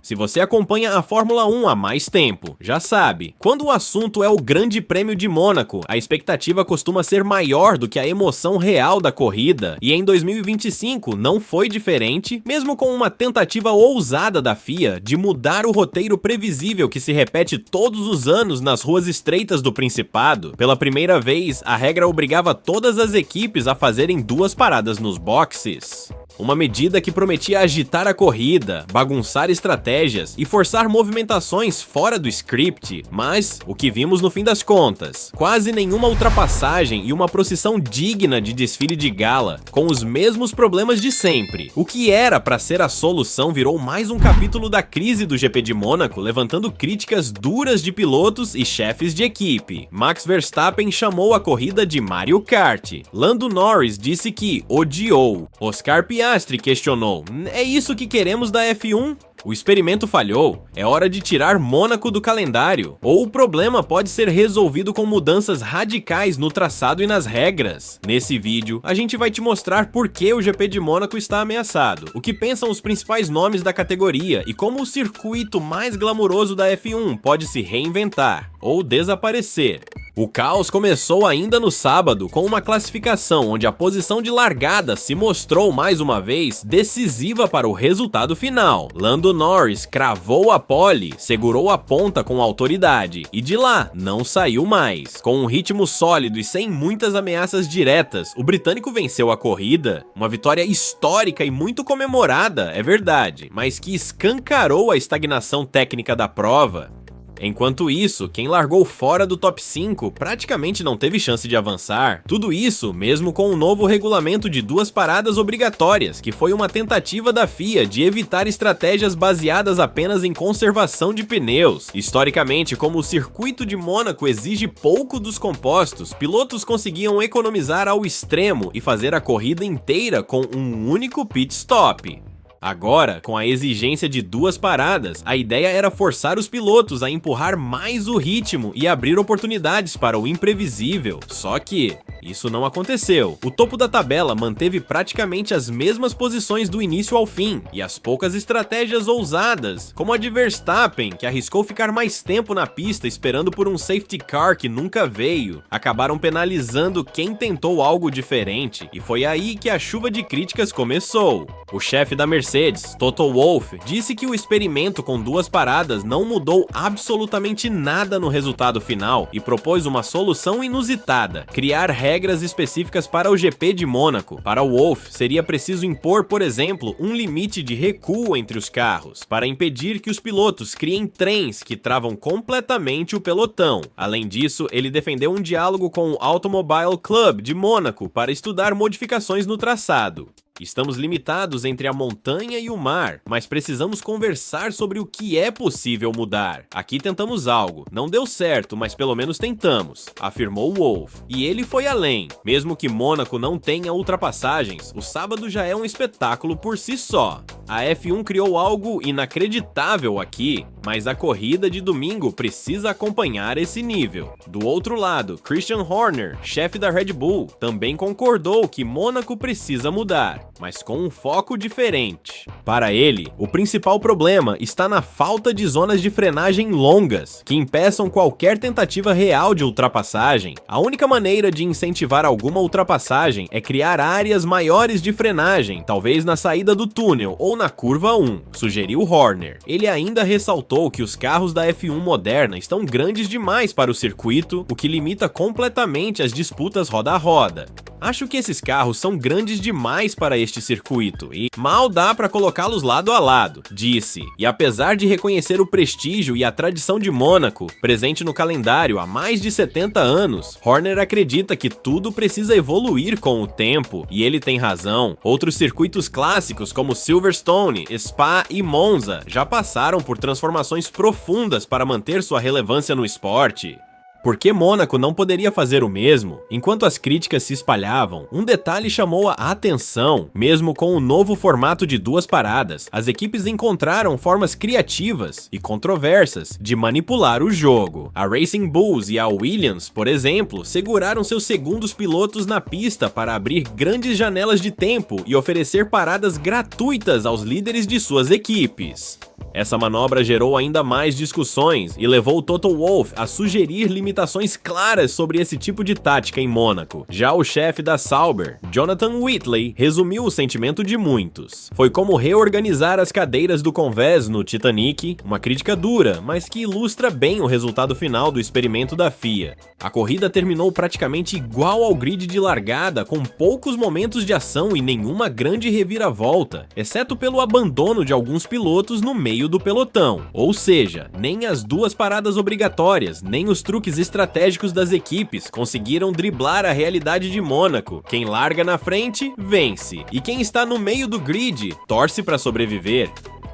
Se você acompanha a Fórmula 1 há mais tempo, já sabe, quando o assunto é o Grande Prêmio de Mônaco, a expectativa costuma ser maior do que a emoção real da corrida, e em 2025 não foi diferente, mesmo com uma tentativa ousada da FIA de mudar o roteiro previsível que se repete todos os anos nas ruas estreitas do Principado. Pela primeira vez, a regra obrigava todas as equipes a fazerem 2 paradas nos boxes. Uma medida que prometia agitar a corrida, bagunçar estratégias e forçar movimentações fora do script, mas o que vimos no fim das contas? Quase nenhuma ultrapassagem e uma procissão digna de desfile de gala, com os mesmos problemas de sempre. O que era para ser a solução virou mais um capítulo da crise do GP de Mônaco, levantando críticas duras de pilotos e chefes de equipe. Max Verstappen chamou a corrida de Mario Kart. Lando Norris disse que odiou. Oscar Piastri questionou: é isso que queremos da F1? O experimento falhou, é hora de tirar Mônaco do calendário, ou o problema pode ser resolvido com mudanças radicais no traçado e nas regras. Nesse vídeo, a gente vai te mostrar por que o GP de Mônaco está ameaçado, o que pensam os principais nomes da categoria e como o circuito mais glamuroso da F1 pode se reinventar ou desaparecer. O caos começou ainda no sábado, com uma classificação onde a posição de largada se mostrou mais uma vez decisiva para o resultado final. Lando Norris cravou a pole, segurou a ponta com autoridade e de lá não saiu mais. Com um ritmo sólido e sem muitas ameaças diretas, o britânico venceu a corrida. Uma vitória histórica e muito comemorada, é verdade, mas que escancarou a estagnação técnica da prova. Enquanto isso, quem largou fora do top 5 praticamente não teve chance de avançar. Tudo isso mesmo com o novo regulamento de 2 paradas obrigatórias, que foi uma tentativa da FIA de evitar estratégias baseadas apenas em conservação de pneus. Historicamente, como o circuito de Mônaco exige pouco dos compostos, pilotos conseguiam economizar ao extremo e fazer a corrida inteira com um único pit stop. Agora, com a exigência de 2 paradas, a ideia era forçar os pilotos a empurrar mais o ritmo e abrir oportunidades para o imprevisível. Só que isso não aconteceu. O topo da tabela manteve praticamente as mesmas posições do início ao fim, e as poucas estratégias ousadas, como a de Verstappen, que arriscou ficar mais tempo na pista esperando por um safety car que nunca veio, acabaram penalizando quem tentou algo diferente, e foi aí que a chuva de críticas começou. O chefe da Mercedes, Toto Wolff, disse que o experimento com 2 paradas não mudou absolutamente nada no resultado final e propôs uma solução inusitada: criar regras específicas para o GP de Mônaco. Para Wolff, seria preciso impor, por exemplo, um limite de recuo entre os carros, para impedir que os pilotos criem trens que travam completamente o pelotão. Além disso, ele defendeu um diálogo com o Automobile Club de Mônaco para estudar modificações no traçado. Estamos limitados entre a montanha e o mar, mas precisamos conversar sobre o que é possível mudar. Aqui tentamos algo, não deu certo, mas pelo menos tentamos, afirmou Wolff. E ele foi além. Mesmo que Mônaco não tenha ultrapassagens, o sábado já é um espetáculo por si só. A F1 criou algo inacreditável aqui, mas a corrida de domingo precisa acompanhar esse nível. Do outro lado, Christian Horner, chefe da Red Bull, também concordou que Mônaco precisa mudar, mas com um foco diferente. Para ele, o principal problema está na falta de zonas de frenagem longas, que impeçam qualquer tentativa real de ultrapassagem. A única maneira de incentivar alguma ultrapassagem é criar áreas maiores de frenagem, talvez na saída do túnel ou na curva 1, sugeriu Horner. Ele ainda ressaltou que os carros da F1 moderna estão grandes demais para o circuito, o que limita completamente as disputas roda a roda. Acho que esses carros são grandes demais para este circuito e mal dá para colocá-los lado a lado, disse. E apesar de reconhecer o prestígio e a tradição de Mônaco, presente no calendário há mais de 70 anos, Horner acredita que tudo precisa evoluir com o tempo, e ele tem razão. Outros circuitos clássicos como Silverstone, Spa e Monza já passaram por transformações profundas para manter sua relevância no esporte. Por que Mônaco não poderia fazer o mesmo? Enquanto as críticas se espalhavam, um detalhe chamou a atenção. Mesmo com o novo formato de 2 paradas, as equipes encontraram formas criativas e controversas de manipular o jogo. A Racing Bulls e a Williams, por exemplo, seguraram seus segundos pilotos na pista para abrir grandes janelas de tempo e oferecer paradas gratuitas aos líderes de suas equipes. Essa manobra gerou ainda mais discussões e levou Toto Wolff a sugerir limitações claras sobre esse tipo de tática em Mônaco. Já o chefe da Sauber, Jonathan Whitley, resumiu o sentimento de muitos. Foi como reorganizar as cadeiras do convés no Titanic, uma crítica dura, mas que ilustra bem o resultado final do experimento da FIA. A corrida terminou praticamente igual ao grid de largada, com poucos momentos de ação e nenhuma grande reviravolta, exceto pelo abandono de alguns pilotos no meio do pelotão. Ou seja, nem as 2 paradas obrigatórias, nem os truques estratégicos das equipes conseguiram driblar a realidade de Mônaco. Quem larga na frente, vence. E quem está no meio do grid, torce para sobreviver.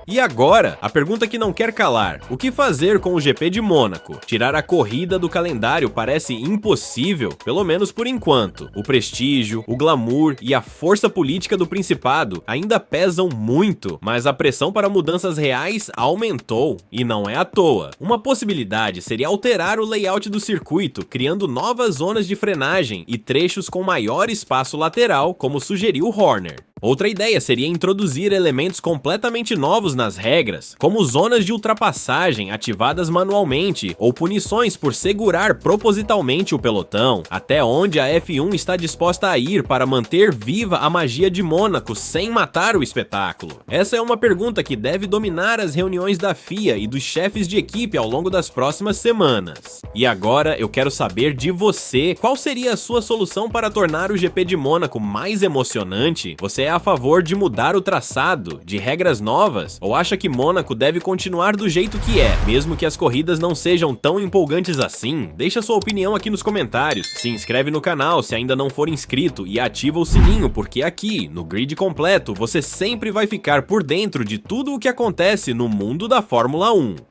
E agora, a pergunta que não quer calar: o que fazer com o GP de Mônaco? Tirar a corrida do calendário parece impossível, pelo menos por enquanto. O prestígio, o glamour e a força política do Principado ainda pesam muito, mas a pressão para mudanças reais aumentou, e não é à toa. Uma possibilidade seria alterar o layout do circuito, criando novas zonas de frenagem e trechos com maior espaço lateral, como sugeriu Horner. Outra ideia seria introduzir elementos completamente novos nas regras, como zonas de ultrapassagem ativadas manualmente ou punições por segurar propositalmente o pelotão, até onde a F1 está disposta a ir para manter viva a magia de Mônaco sem matar o espetáculo. Essa é uma pergunta que deve dominar as reuniões da FIA e dos chefes de equipe ao longo das próximas semanas. E agora eu quero saber de você, qual seria a sua solução para tornar o GP de Mônaco mais emocionante? Você é a favor de mudar o traçado, de regras novas, ou acha que Mônaco deve continuar do jeito que é, mesmo que as corridas não sejam tão empolgantes assim? Deixa sua opinião aqui nos comentários, se inscreve no canal se ainda não for inscrito e ativa o sininho, porque aqui, no Grid Completo, você sempre vai ficar por dentro de tudo o que acontece no mundo da Fórmula 1.